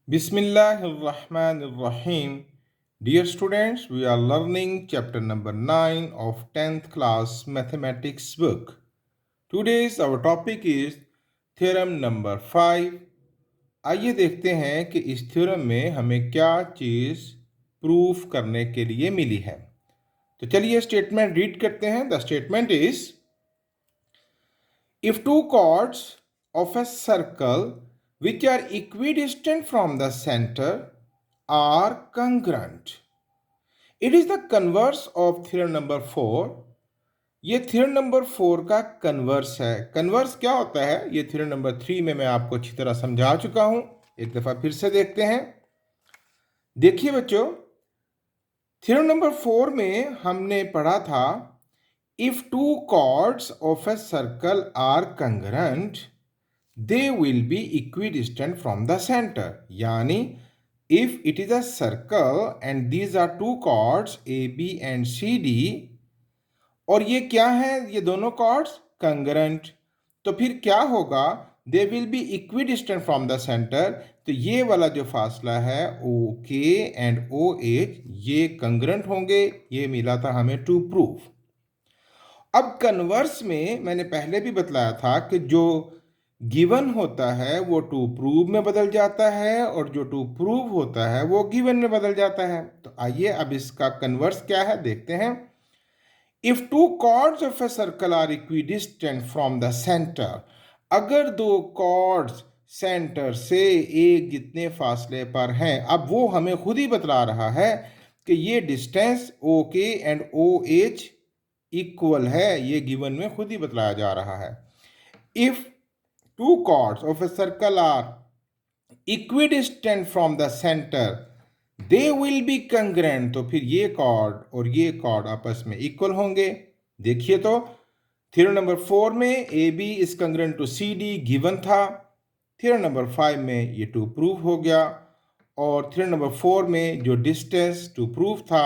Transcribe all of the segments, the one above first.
Bismillahirrahmanirrahim. Dear students, we are learning chapter number 9 of 10th class mathematics book. Today's our topic is theorem number 5. आइए देखते हैं कि इस theorem में हमें क्या चीज़ प्रूफ करने के लिए मिली है। तो चलिए स्टेटमेंट रीड करते हैं। The statement is if two chords of a circle which are equidistant from the center are congruent. It is the converse of theorem number 4. ये थ्योरम नंबर 4 का कन्वर्स है। कन्वर्स क्या होता है ये थ्योरम नंबर 3 में मैं आपको अच्छी तरह समझा चुका हूं। एक दफा फिर से देखते हैं। देखिए बच्चों, थ्योरम नंबर 4 में हमने पढ़ा था if two chords of a circle are congruent they will be equidistant from the center. यानी if it is a circle and these are two chords AB and CD और ये क्या है, ये दोनों chords congruent, तो फिर क्या होगा, they will be equidistant from the center. तो ये वाला जो फासला है OK and OH ये congruent होंगे। ये मिला था हमें टू प्रूफ। अब कन्वर्स में मैंने पहले भी बतलाया था कि जो गिवन होता है वो टू प्रूव में बदल जाता है और जो टू प्रूव होता है वो गिवन में बदल जाता है। तो आइए अब इसका कन्वर्स क्या है देखते हैं। If two chords of a circle are equidistant from the centre, अगर दो कॉर्ड्स सेंटर से एक जितने फासले पर हैं, अब वो हमें खुद ही बतला रहा है कि ये डिस्टेंस ओ के एंड ओ एच इक्वल है। ये गिवन में खुद ही बतलाया जा रहा है। If two chords of a circle are equidistant from the center they will be congruent. तो फिर ये कॉर्ड और ये कॉर्ड आपस में इक्वल होंगे। देखिए तो थ्योरम नंबर 4 में AB is congruent to CD given था। थ्योरम नंबर 5 में ये टू प्रूव हो गया और थ्योरम नंबर 4 में जो डिस्टेंस टू प्रूव था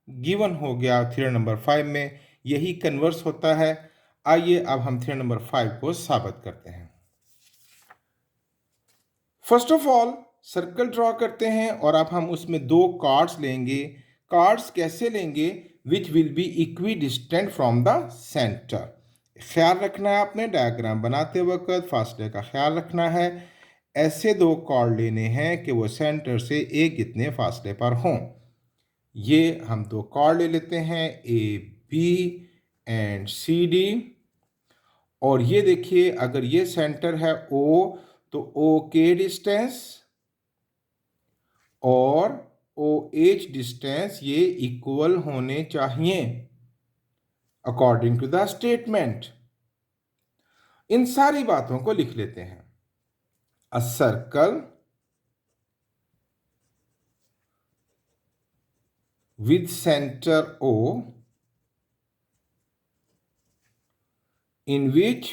गिवन हो गया थ्योरम नंबर 5 में। यही कन्वर्स होता है। आइए अब हम थ्योरम नंबर 5 को साबित करते हैं। First of all circle draw करते हैं और अब हम उसमें दो कार्ड्स लेंगे। कार्ड्स कैसे लेंगे? Which will be equi distant from the centre. ख्याल रखना है आपने डायग्राम बनाते वक्त, फासले का ख्याल रखना है। ऐसे दो कार्ड लेने हैं कि वो सेंटर से एक इतने फासले पर हों। ये हम दो कार्ड ले लेते हैं A B and C D. और ये देखिए अगर ये सेंटर है ओ तो ओ के डिस्टेंस और ओ एच डिस्टेंस ये इक्वल होने चाहिए अकॉर्डिंग टू द स्टेटमेंट। इन सारी बातों को लिख लेते हैं। A circle with centre O in which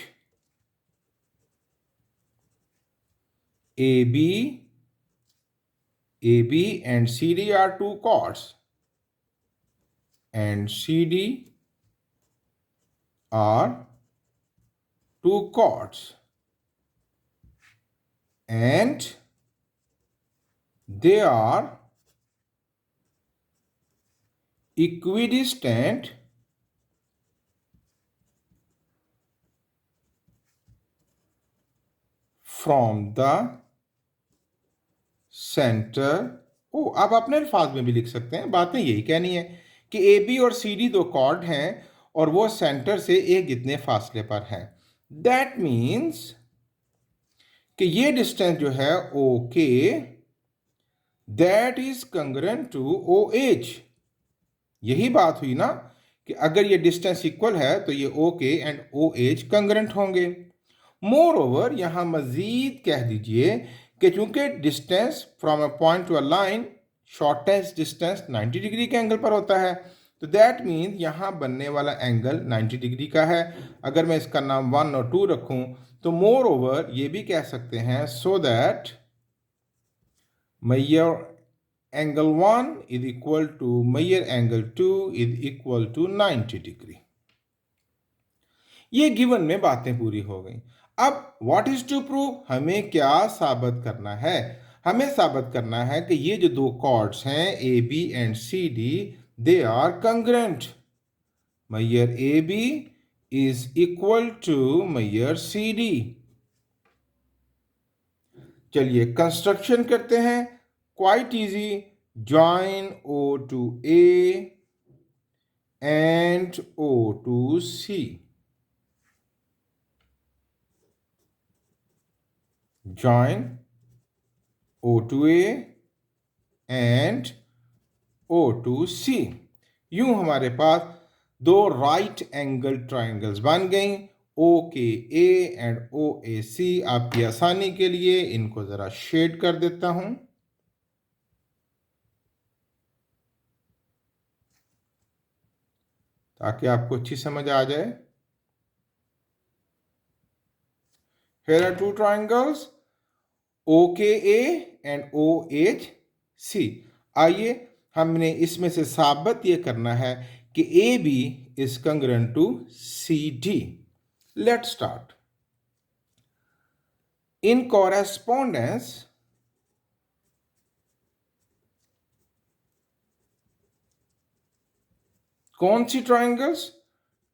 AB and CD are two chords and CD are two chords and they are equidistant from the center ओ। आप अपने अल्फाज में भी लिख सकते हैं, बातें यही कहनी है कि ए बी और सी डी दो कॉर्ड हैं और वो सेंटर से एक इतने फासले पर हैं। दैट मीन्स कि ये डिस्टेंस जो है O K that is congruent to O H. यही बात हुई ना कि अगर ये डिस्टेंस इक्वल है तो ये ओ के एंड ओ एच कंग्रेंट होंगे। मोर ओवर यहां मजीद कह दीजिए कि चूंकि distance from a point to a line shortest distance 90 degree के एंगल पर होता है, तो दैट मीन यहां बनने वाला एंगल 90 डिग्री का है। अगर मैं इसका नाम 1 और 2 रखूं तो मोर ओवर ये भी कह सकते हैं so that measure angle 1 is equal to measure angle 2 is equal to 90 degree. ये गिवन में बातें पूरी हो गई। अब व्हाट इज टू प्रूव, हमें क्या साबित करना है? हमें साबित करना है कि ये जो दो कॉर्ड्स हैं A B and C D they are congruent. Measure A B is equal to measure C D. चलिए कंस्ट्रक्शन करते हैं, quite easy. Join O to A and O to C. Join O to A and O to C. यूं हमारे पास दो right angle triangles बन गई। ओ के A and ओ ए सी। आपकी आसानी के लिए इनको जरा शेड कर देता हूं ताकि आपको अच्छी समझ आ जाए। Here are two triangles OKA and OHC। आइए हमने इसमें से साबित ये करना है कि AB is congruent to CD। Let's start। In correspondence, कौन सी ट्राइंगल्स?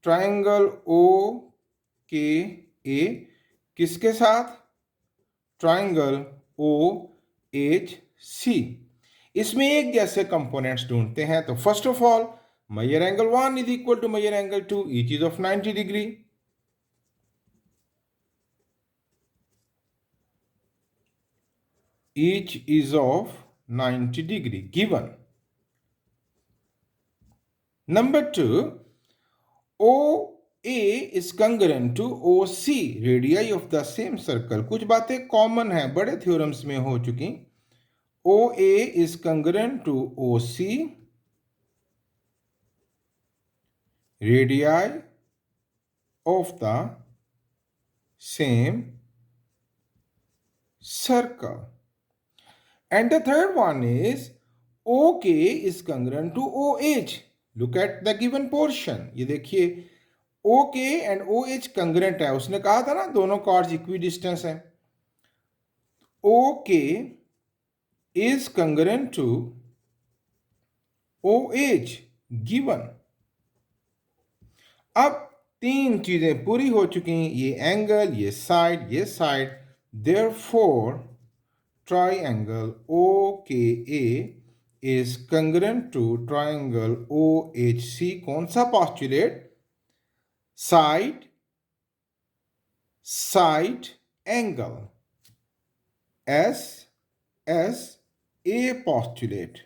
ट्राइंगल OKA किसके साथ? Triangle OHC। इसमें एक जैसे कंपोनेंट्स ढूंढते हैं। तो first of all measure angle 1 is equal to measure angle 2, each is of 90 degree. Each is of 90 degree given. Number 2, OA is congruent to OC, radii of the same circle। कुछ बातें common हैं, बड़े theorems में हो चुकी। OA is congruent to OC, radii of the same circle। And the third one is OK is congruent to OH। Look at the given portion। ये देखिए OK and OH congruent है। उसने कहा था ना दोनों कॉर्ड्स इक्विडिस्टेंस हैं। OK is congruent to OH given। अब तीन चीजें पूरी हो चुकी, ये एंगल, ये side. Therefore triangle OKA is congruent to triangle OHC। कौन सा postulate? Side angle, SSA postulate।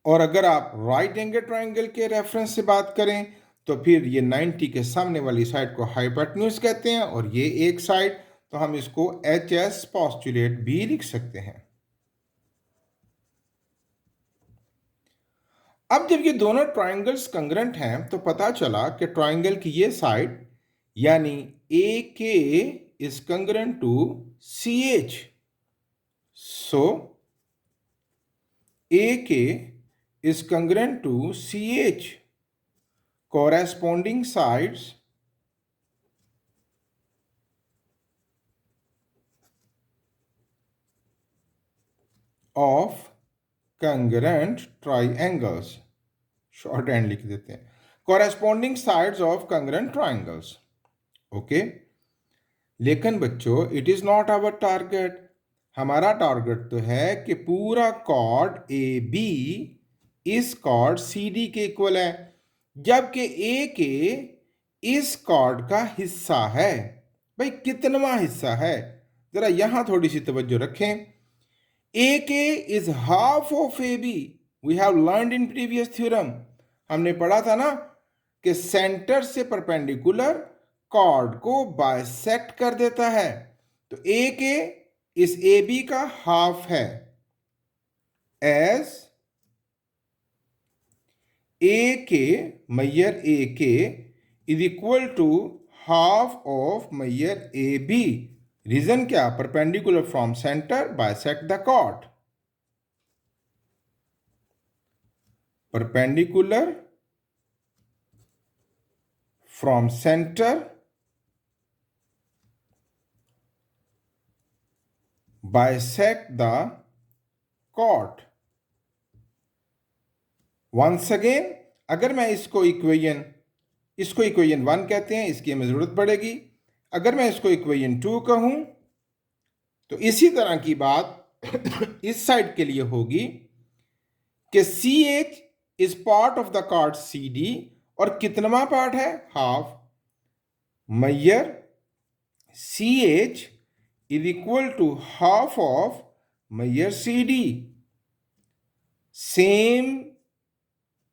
और अगर आप राइट एंगल ट्राइंगल के रेफरेंस से बात करें तो फिर ये 90 के सामने वाली साइड को हाइपोटेन्यूज कहते हैं और ये एक साइड, तो हम इसको HS पोस्टुलेट भी लिख सकते हैं। अब जब ये दोनों ट्राइंगल्स कंग्रेंट हैं तो पता चला कि ट्राइंगल की ये साइड यानी AK is congruent to CH। So AK is congruent to CH। Corresponding sides of congruent triangles, shorthand लिख देते हैं, corresponding sides of congruent triangles। Okay लेकिन बच्चों it is not our target. हमारा target तो है कि पूरा कॉर्ड AB इस कॉर्ड CD के इक्वल है, जबकि AK इस कॉर्ड का हिस्सा है। भाई कितनवा हिस्सा है, जरा यहां थोड़ी सी तवज्जो रखें। AK is half of AB। We have learned in previous theorem, हमने पढ़ा था ना कि सेंटर से परपेंडिकुलर कॉर्ड को बाइसेक्ट कर देता है। तो AK इस AB का हाफ है। As AK measure AK is equal to half of measure AB। Reason क्या? Perpendicular from centre bisect the chord. Perpendicular from centre bisect the chord. Once again, अगर मैं इसको इक्वेशन 1 कहते हैं, इसकी हमें जरूरत पड़ेगी. अगर मैं इसको इक्वेशन 2 कहूं तो इसी तरह की बात इस साइड के लिए होगी कि CH is part of the card CD, और कितनवा पार्ट है? Half. Maihar CH is equal to half of measure CD. Same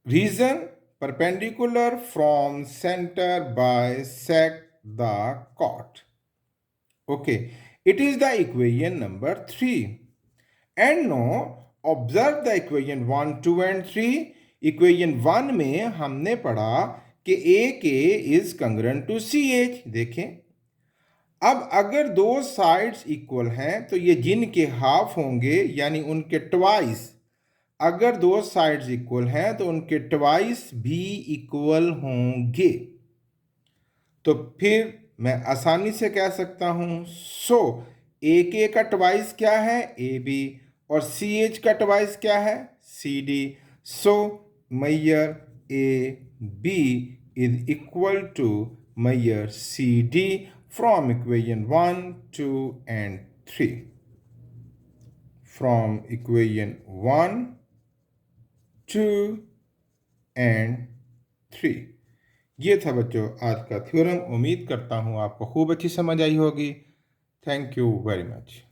reason, perpendicular from center bisect the chord. Okay, it is the equation number 3. And now observe the equation 1, 2 and 3. Equation 1 में हमने पढ़ा कि AK is congruent to CH. देखें, अब अगर दो sides equal हैं तो ये जिनके हाफ होंगे यानी उनके ट्वाइस, अगर दो साइड्स इक्वल हैं तो उनके ट्वाइस भी इक्वल होंगे. तो फिर मैं आसानी से कह सकता हूं, सो AK का ट्वाइस क्या है? AB, और CH का ट्वाइस क्या है? CD. So measure AB is equal to measure CD from equation 1, 2 and 3. From equation 1, 2 and 3. ये था बच्चों आज का थ्योरम. उम्मीद करता हूँ आपको खूब अच्छी समझ आई होगी. Thank you very much.